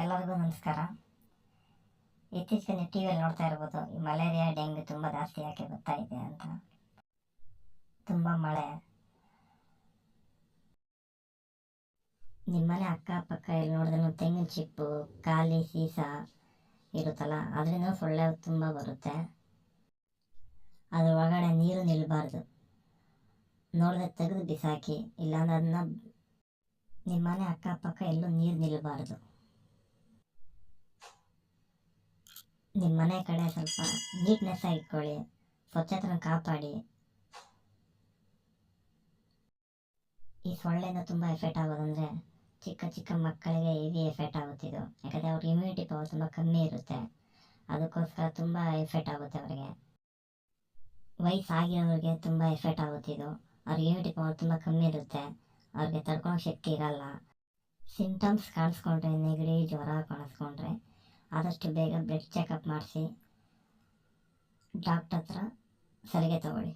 ಎಲ್ಲರಿಗೂ ನಮಸ್ಕಾರ. ಇತ್ತೀಚೆಗೆ ಟಿ ವಿಯಲ್ಲಿ ನೋಡ್ತಾ ಇರ್ಬೋದು, ಈ ಮಲೇರಿಯಾ ಡೆಂಗ್ಯೂ ತುಂಬ ಜಾಸ್ತಿ ಯಾಕೆ ಬರ್ತಾ ಇದೆ ಅಂತ. ತುಂಬ ಮಳೆ, ನಿಮ್ಮನೆ ಅಕ್ಕಪಕ್ಕ ಎಲ್ಲಿ ನೋಡಿದ್ರೆ ತೆಂಗಿನ ಚಿಪ್ಪು, ಖಾಲಿ ಸೀಸ ಇರುತ್ತಲ್ಲ, ಅದರಿಂದ ಸೊಳ್ಳೆ ತುಂಬ ಬರುತ್ತೆ. ಅದ್ರ ಒಳಗಡೆ ನೀರು ನಿಲ್ಲಬಾರ್ದು, ನೋಡಿದ್ರೆ ತೆಗೆದು ಬಿಸಾಕಿ, ಇಲ್ಲಾಂದ್ರೆ ಅದನ್ನ ನಿಮ್ಮನೆ ಅಕ್ಕಪಕ್ಕ ಎಲ್ಲೂ ನೀರು ನಿಲ್ಲಬಾರ್ದು. ನಿಮ್ಮ ಮನೆ ಕಡೆ ಸ್ವಲ್ಪ ನೀಟ್ನೆಸ್ ಆಗಿ ಇಟ್ಕೊಳ್ಳಿ, ಸ್ವಚ್ಛತೆನ ಕಾಪಾಡಿ. ಈ ಸೊಳ್ಳೆಯಿಂದ ತುಂಬ ಎಫೆಕ್ಟ್ ಆಗೋದಂದರೆ ಚಿಕ್ಕ ಚಿಕ್ಕ ಮಕ್ಕಳಿಗೆ ಹೆವಿ ಎಫೆಕ್ಟ್ ಆಗುತ್ತಿದ್ದು, ಯಾಕಂದರೆ ಅವ್ರ ಇಮ್ಯುನಿಟಿ ಪವರ್ ತುಂಬ ಕಮ್ಮಿ ಇರುತ್ತೆ. ಅದಕ್ಕೋಸ್ಕರ ತುಂಬ ಎಫೆಕ್ಟ್ ಆಗುತ್ತೆ ಅವರಿಗೆ. ವಯಸ್ಸಾಗಿರೋರಿಗೆ ತುಂಬ ಎಫೆಕ್ಟ್ ಆಗುತ್ತಿದ್ದು, ಅವ್ರ ಇಮ್ಯುನಿಟಿ ಪವರ್ ತುಂಬ ಕಮ್ಮಿ ಇರುತ್ತೆ, ಅವ್ರಿಗೆ ತಡ್ಕೊಳೋ ಶಕ್ತಿ ಇರಲ್ಲ. ಸಿಂಟಮ್ಸ್ ಕಾಣಿಸ್ಕೊಂಡ್ರೆ, ನೆಗಡಿ ಜ್ವರ ಕಾಣಿಸ್ಕೊಂಡ್ರೆ ಆದಷ್ಟು ಬೇಗ ಬ್ಲಡ್ ಚೆಕಪ್ ಮಾಡಿಸಿ ಡಾಕ್ಟರ್ ಹತ್ರ ಸಲಿಗೆ ತಗೊಳ್ಳಿ.